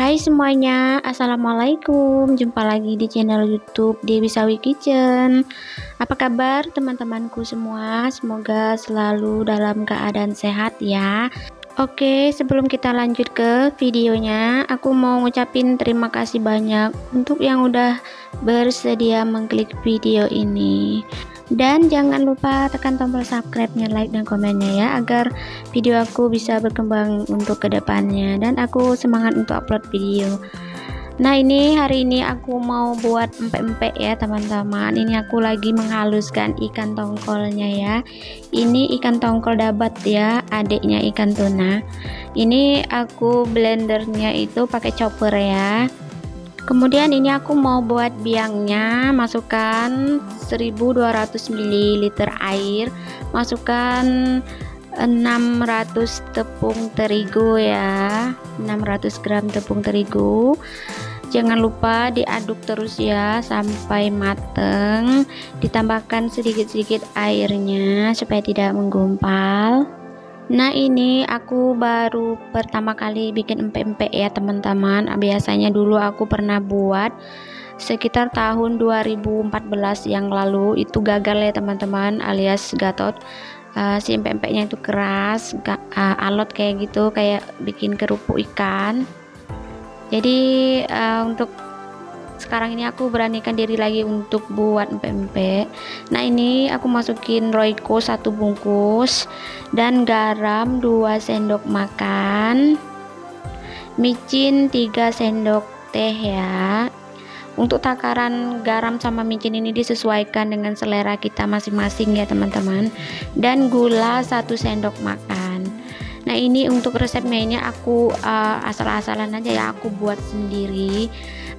Hai semuanya, assalamualaikum. Jumpa lagi di channel YouTube Dewi Sawi Kitchen. Apa kabar teman-temanku semua? Semoga selalu dalam keadaan sehat ya. Oke, sebelum kita lanjut ke videonya, aku mau ngucapin terima kasih banyak untuk yang udah bersedia mengklik video ini. Dan jangan lupa tekan tombol subscribe-nya, like dan komennya ya, agar video aku bisa berkembang untuk kedepannya dan aku semangat untuk upload video. Nah, hari ini aku mau buat empek-empek ya teman-teman. Ini aku lagi menghaluskan ikan tongkolnya ya. Ini ikan tongkol dabat ya, adiknya ikan tuna. Ini aku blendernya itu pakai chopper ya. Kemudian ini aku mau buat biangnya, masukkan 1200 ml air, masukkan 600 tepung terigu ya, 600 gram tepung terigu. Jangan lupa diaduk terus ya sampai mateng, ditambahkan sedikit-sedikit airnya supaya tidak menggumpal. Nah, ini aku baru pertama kali bikin empek-empek ya teman-teman. Biasanya dulu aku pernah buat sekitar tahun 2014 yang lalu, itu gagal ya teman-teman, alias gatot. Si empek-empeknya itu keras, alot kayak gitu, kayak bikin kerupuk ikan. Jadi untuk sekarang ini aku beranikan diri lagi untuk buat empek-empek. Nah, ini aku masukin Royco 1 bungkus dan garam 2 sendok makan, micin 3 sendok teh ya. Untuk takaran garam sama micin ini disesuaikan dengan selera kita masing-masing ya teman-teman. Dan gula 1 sendok makan. Nah, ini untuk resep mainnya aku asal-asalan aja ya, aku buat sendiri.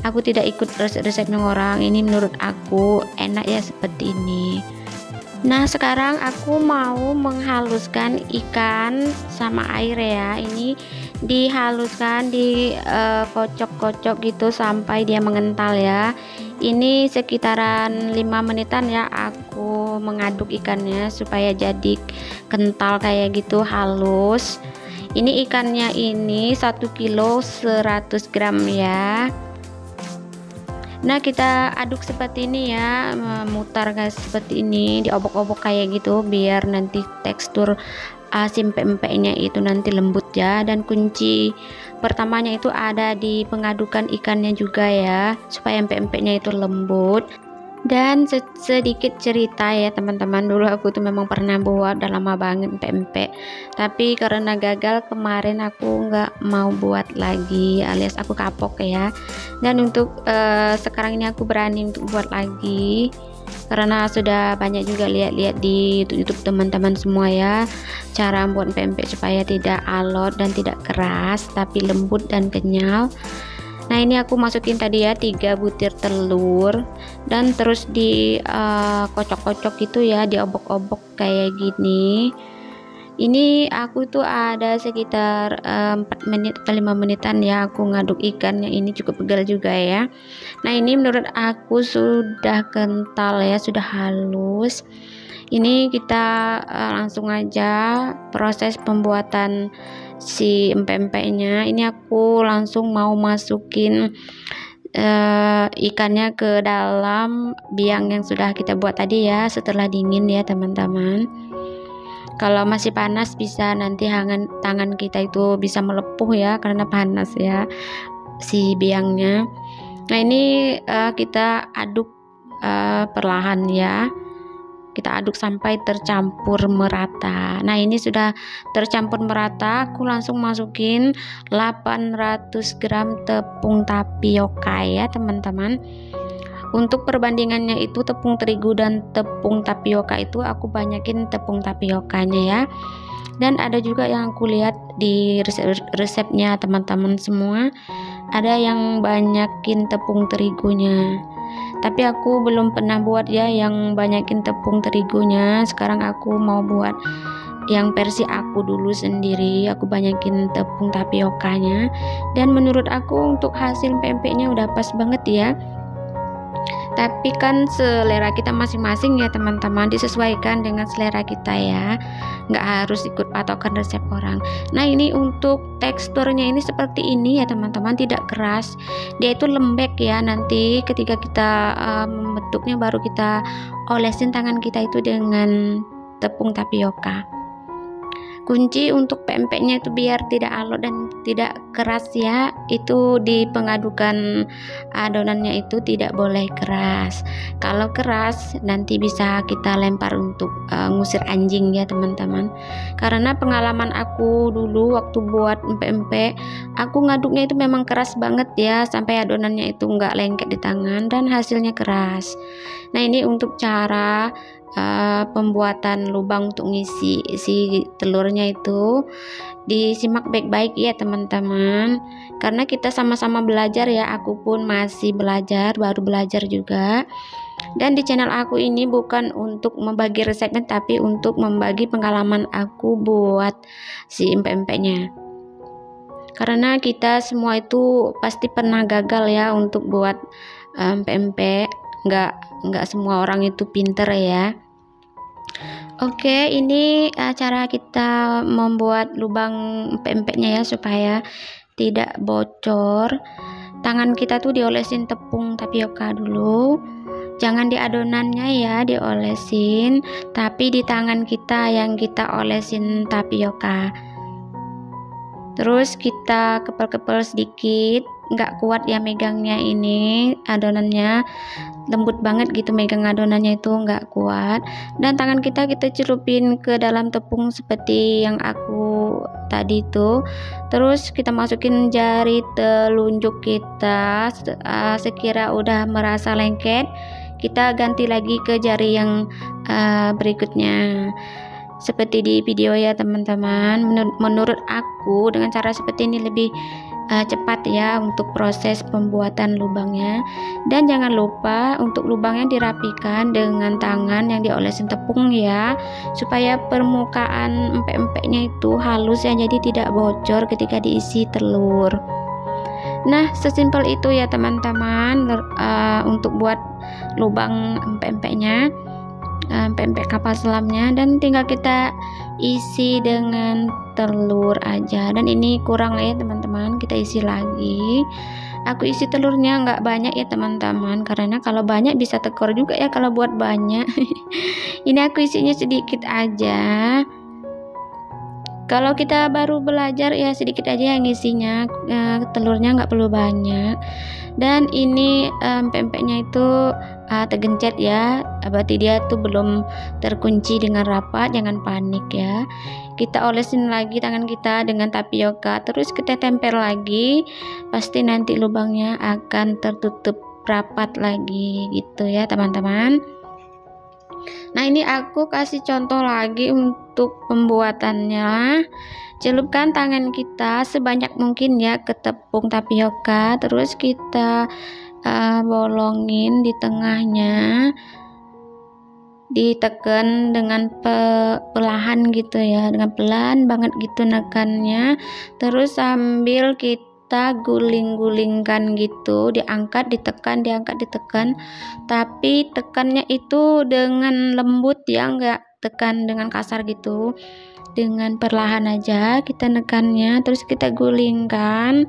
Aku tidak ikut resep-resepnya orang. Ini menurut aku enak ya seperti ini. Nah, sekarang aku mau menghaluskan ikan sama air ya. Ini dihaluskan, dikocok-kocok gitu sampai dia mengental ya. Ini sekitaran 5 menitan ya aku mengaduk ikannya supaya jadi kental kayak gitu, halus. Ini ikannya ini 1 kilo 100 gram ya. Nah, kita aduk seperti ini ya, memutar guys, seperti ini, diobok-obok kayak gitu biar nanti tekstur empek-empeknya itu nanti lembut ya. Dan kunci pertamanya itu ada di pengadukan ikannya juga ya, supaya empek-empeknya itu lembut. Dan sedikit cerita ya teman-teman, dulu aku tuh memang pernah buat, udah lama banget empek-empek, tapi karena gagal kemarin aku nggak mau buat lagi, alias aku kapok ya. Dan untuk sekarang ini aku berani untuk buat lagi karena sudah banyak juga lihat-lihat di YouTube teman-teman semua ya, cara buat empek-empek supaya tidak alot dan tidak keras tapi lembut dan kenyal. Nah, ini aku masukin tadi ya 3 butir telur dan terus dikocok-kocok gitu ya, diobok-obok kayak gini. Ini aku tuh ada sekitar 4 menit atau 5 menitan ya aku ngaduk ikannya, ini cukup pegal juga ya. Nah, ini menurut aku sudah kental ya, sudah halus. Ini kita langsung aja proses pembuatan si empek-empeknya. Ini aku langsung mau masukin ikannya ke dalam biang yang sudah kita buat tadi ya, setelah dingin ya teman-teman. Kalau masih panas bisa nanti tangan kita itu bisa melepuh ya, karena panas ya si biangnya. Nah, ini kita aduk perlahan ya, kita aduk sampai tercampur merata. Nah, ini sudah tercampur merata, aku langsung masukin 800 gram tepung tapioka ya teman-teman. Untuk perbandingannya itu tepung terigu dan tepung tapioka itu aku banyakin tepung tapiokanya ya. Dan ada juga yang aku lihat di resepnya teman-teman semua, ada yang banyakin tepung terigunya. Tapi aku belum pernah buat ya yang banyakin tepung terigunya. Sekarang aku mau buat yang versi aku dulu sendiri, aku banyakin tepung tapiokanya. Dan menurut aku untuk hasil empek-empeknya udah pas banget ya. Tapi kan selera kita masing-masing ya teman-teman, disesuaikan dengan selera kita ya, nggak harus ikut patokan resep orang. Nah ini untuk teksturnya ini seperti ini ya teman-teman, tidak keras, dia itu lembek ya. Nanti ketika kita membentuknya baru kita olesin tangan kita itu dengan tepung tapioka. Kunci untuk pempeknya itu biar tidak alot dan tidak keras ya, itu di pengadukan adonannya itu tidak boleh keras. Kalau keras nanti bisa kita lempar untuk ngusir anjing ya teman-teman. Karena pengalaman aku dulu waktu buat empek-empek, aku ngaduknya itu memang keras banget ya, sampai adonannya itu nggak lengket di tangan dan hasilnya keras. Nah ini untuk cara pembuatan lubang untuk ngisi isi telurnya itu disimak baik-baik ya teman-teman, karena kita sama-sama belajar ya, aku pun masih belajar, baru belajar juga. Dan di channel aku ini bukan untuk membagi resepnya, tapi untuk membagi pengalaman aku buat si empek-empeknya. Karena kita semua itu pasti pernah gagal ya untuk buat empek-empek, nggak semua orang itu pinter ya. Oke, ini cara kita membuat lubang empek-empeknya ya, supaya tidak bocor. Tangan kita tuh diolesin tepung tapioka dulu, jangan di adonannya ya diolesin, tapi di tangan kita yang kita olesin tapioka. Terus kita kepel-kepel sedikit, nggak kuat ya megangnya, ini adonannya lembut banget gitu, megang adonannya itu nggak kuat. Dan tangan kita celupin ke dalam tepung seperti yang aku tadi itu. Terus kita masukin jari telunjuk kita, sekira udah merasa lengket kita ganti lagi ke jari yang berikutnya, seperti di video ya teman-teman. Menurut aku dengan cara seperti ini lebih cepat ya untuk proses pembuatan lubangnya. Dan jangan lupa untuk lubangnya dirapikan dengan tangan yang diolesin tepung ya, supaya permukaan empek-empeknya itu halus ya, jadi tidak bocor ketika diisi telur. Nah sesimpel itu ya teman-teman untuk buat lubang empek-empeknya, pempek kapal selamnya, dan tinggal kita isi dengan telur aja. Dan ini kurang ya teman-teman, kita isi lagi. Aku isi telurnya nggak banyak ya teman-teman, karena kalau banyak bisa tekor juga ya kalau buat banyak. Ini aku isinya sedikit aja. Kalau kita baru belajar ya sedikit aja yang isinya, telurnya nggak perlu banyak. Dan ini pempeknya itu tergencet ya, berarti dia tuh belum terkunci dengan rapat. Jangan panik ya, kita olesin lagi tangan kita dengan tapioka, terus kita tempel lagi, pasti nanti lubangnya akan tertutup rapat lagi gitu ya teman-teman. Nah ini aku kasih contoh lagi untuk pembuatannya. Celupkan tangan kita sebanyak mungkin ya ke tepung tapioka, terus kita bolongin di tengahnya, ditekan dengan perlahan gitu ya, dengan pelan banget gitu nekannya, terus sambil kita guling-gulingkan gitu, diangkat ditekan, diangkat ditekan, tapi tekannya itu dengan lembut ya, enggak tekan dengan kasar gitu, dengan perlahan aja kita nekannya, terus kita gulingkan,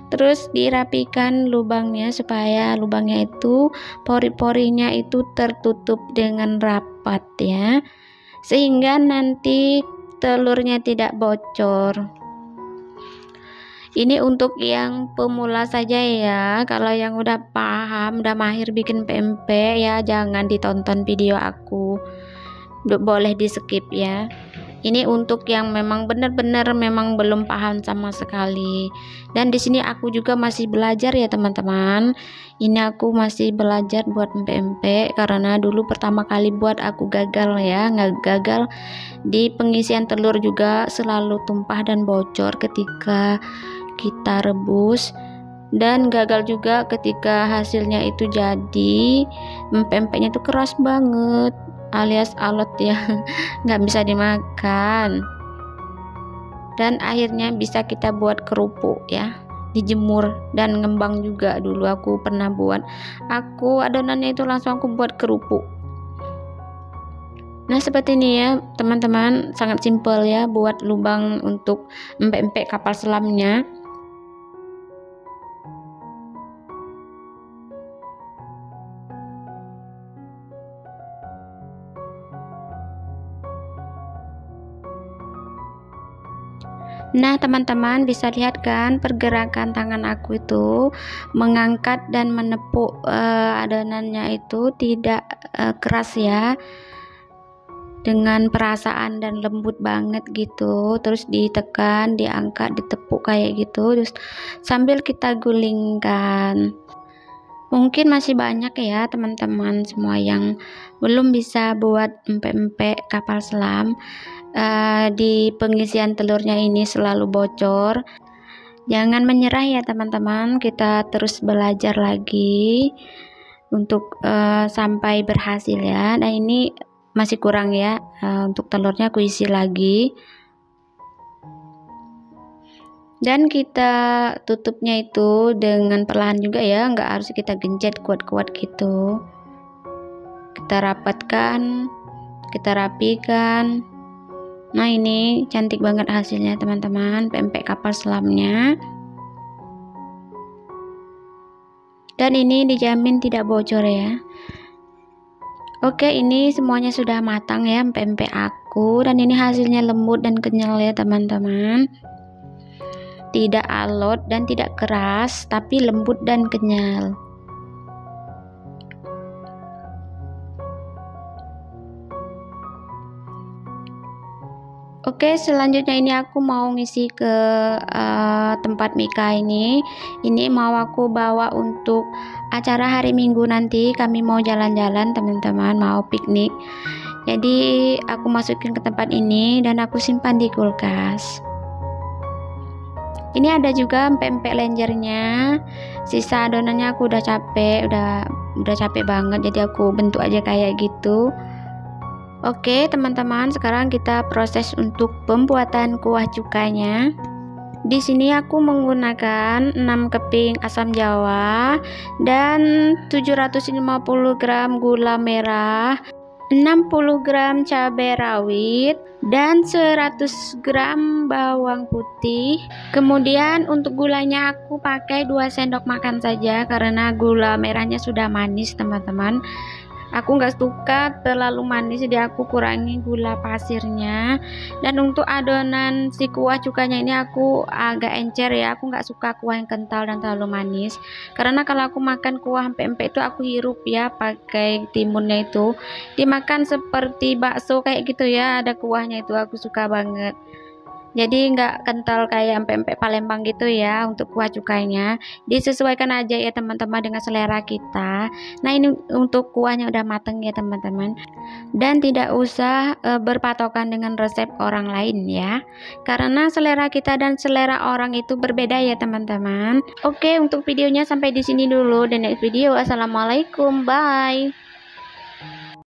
terus dirapikan lubangnya supaya lubangnya itu pori-porinya itu tertutup dengan rapat ya, sehingga nanti telurnya tidak bocor. Ini untuk yang pemula saja ya, kalau yang udah paham, udah mahir bikin pempek ya jangan ditonton video aku, boleh di skip ya. Ini untuk yang memang benar-benar memang belum paham sama sekali. Dan di sini aku juga masih belajar ya teman-teman. Ini aku masih belajar buat empek-empek, karena dulu pertama kali buat aku gagal ya, nggak gagal di pengisian telur juga, selalu tumpah dan bocor ketika kita rebus, dan gagal juga ketika hasilnya itu jadi empek-empeknya itu keras banget, alias alot ya, nggak bisa dimakan. Dan akhirnya bisa kita buat kerupuk ya, dijemur dan ngembang juga. Dulu aku pernah buat, adonannya itu langsung aku buat kerupuk. Nah seperti ini ya teman-teman, sangat simpel ya buat lubang untuk empek-empek kapal selamnya. Nah teman-teman bisa lihat kan pergerakan tangan aku itu mengangkat dan menepuk adonannya itu tidak keras ya, dengan perasaan dan lembut banget gitu, terus ditekan, diangkat, ditepuk kayak gitu, terus sambil kita gulingkan. Mungkin masih banyak ya teman-teman semua yang belum bisa buat empek-empek kapal selam. Di pengisian telurnya ini selalu bocor. Jangan menyerah ya teman-teman, kita terus belajar lagi untuk sampai berhasil ya. Nah ini masih kurang ya, untuk telurnya aku isi lagi. Dan kita tutupnya itu dengan perlahan juga ya, nggak harus kita gencet kuat-kuat gitu. Kita rapatkan, kita rapikan. Nah ini cantik banget hasilnya teman-teman, pempek kapal selamnya. Dan ini dijamin tidak bocor ya. Oke, ini semuanya sudah matang ya pempek aku, dan ini hasilnya lembut dan kenyal ya teman-teman. Tidak alot dan tidak keras, tapi lembut dan kenyal. Oke, selanjutnya ini aku mau ngisi ke tempat Mika ini. Ini mau aku bawa untuk acara hari Minggu nanti. Kami mau jalan-jalan teman-teman, mau piknik. Jadi aku masukin ke tempat ini dan aku simpan di kulkas. Ini ada juga empek-empek lenjernya. Sisa adonannya aku udah capek, udah capek banget. Jadi aku bentuk aja kayak gitu. Oke teman-teman, sekarang kita proses untuk pembuatan kuah cukanya. Di sini aku menggunakan 6 keping asam jawa dan 750 gram gula merah, 60 gram cabai rawit, dan 100 gram bawang putih. Kemudian untuk gulanya aku pakai 2 sendok makan saja karena gula merahnya sudah manis teman-teman. Aku nggak suka terlalu manis, jadi aku kurangi gula pasirnya. Dan untuk adonan si kuah cukanya ini aku agak encer ya, aku nggak suka kuah yang kental dan terlalu manis. Karena kalau aku makan kuah empek-empek itu aku hirup ya pakai timunnya itu, dimakan seperti bakso kayak gitu ya, ada kuahnya itu aku suka banget. Jadi nggak kental kayak empek-empek Palembang gitu ya untuk kuah cukainya. Disesuaikan aja ya teman-teman dengan selera kita. Nah ini untuk kuahnya udah mateng ya teman-teman. Dan tidak usah berpatokan dengan resep orang lain ya. Karena selera kita dan selera orang itu berbeda ya teman-teman. Oke, untuk videonya sampai di sini dulu. Dan next video, assalamualaikum, bye.